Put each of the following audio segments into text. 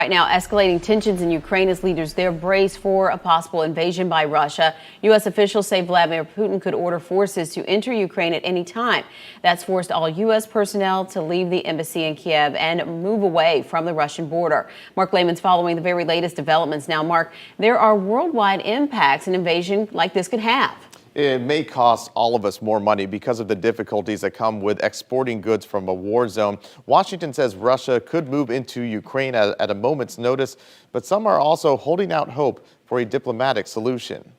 Right now, escalating tensions in Ukraine as leaders there brace for a possible invasion by Russia. U.S. officials say Vladimir Putin could order forces to enter Ukraine at any time. That's forced all U.S. personnel to leave the embassy in Kiev and move away from the Russian border. Mark Lehman's following the very latest developments. Now, Mark, there are worldwide impacts an invasion like this could have. It may cost all of us more money because of the difficulties that come with exporting goods from a war zone. Washington says Russia could move into Ukraine at a moment's notice, but some are also holding out hope for a diplomatic solution.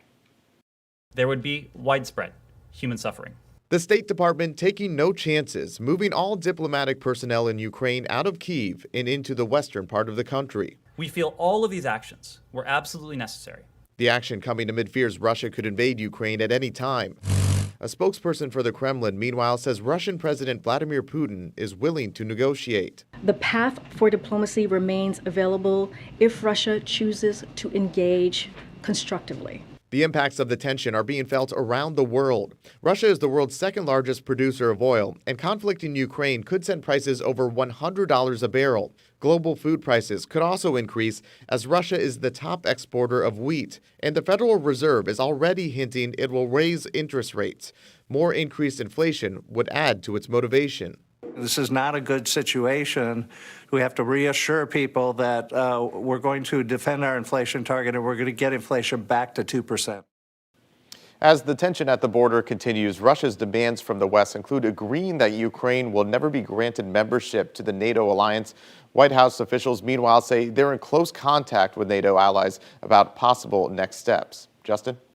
There would be widespread human suffering. The State Department taking no chances, moving all diplomatic personnel in Ukraine out of Kyiv and into the western part of the country. We feel all of these actions were absolutely necessary. The action coming amid fears Russia could invade Ukraine at any time. A spokesperson for the Kremlin, meanwhile, says Russian President Vladimir Putin is willing to negotiate. The path for diplomacy remains available if Russia chooses to engage constructively. The impacts of the tension are being felt around the world. Russia is the world's second largest producer of oil, and conflict in Ukraine could send prices over $100 a barrel. Global food prices could also increase as Russia is the top exporter of wheat, and the Federal Reserve is already hinting it will raise interest rates. More increased inflation would add to its motivation. This is not a good situation. We have to reassure people that we're going to defend our inflation target and we're going to get inflation back to 2%. As the tension at the border continues, Russia's demands from the West include agreeing that Ukraine will never be granted membership to the NATO alliance. White House officials, meanwhile, say they're in close contact with NATO allies about possible next steps. Justin?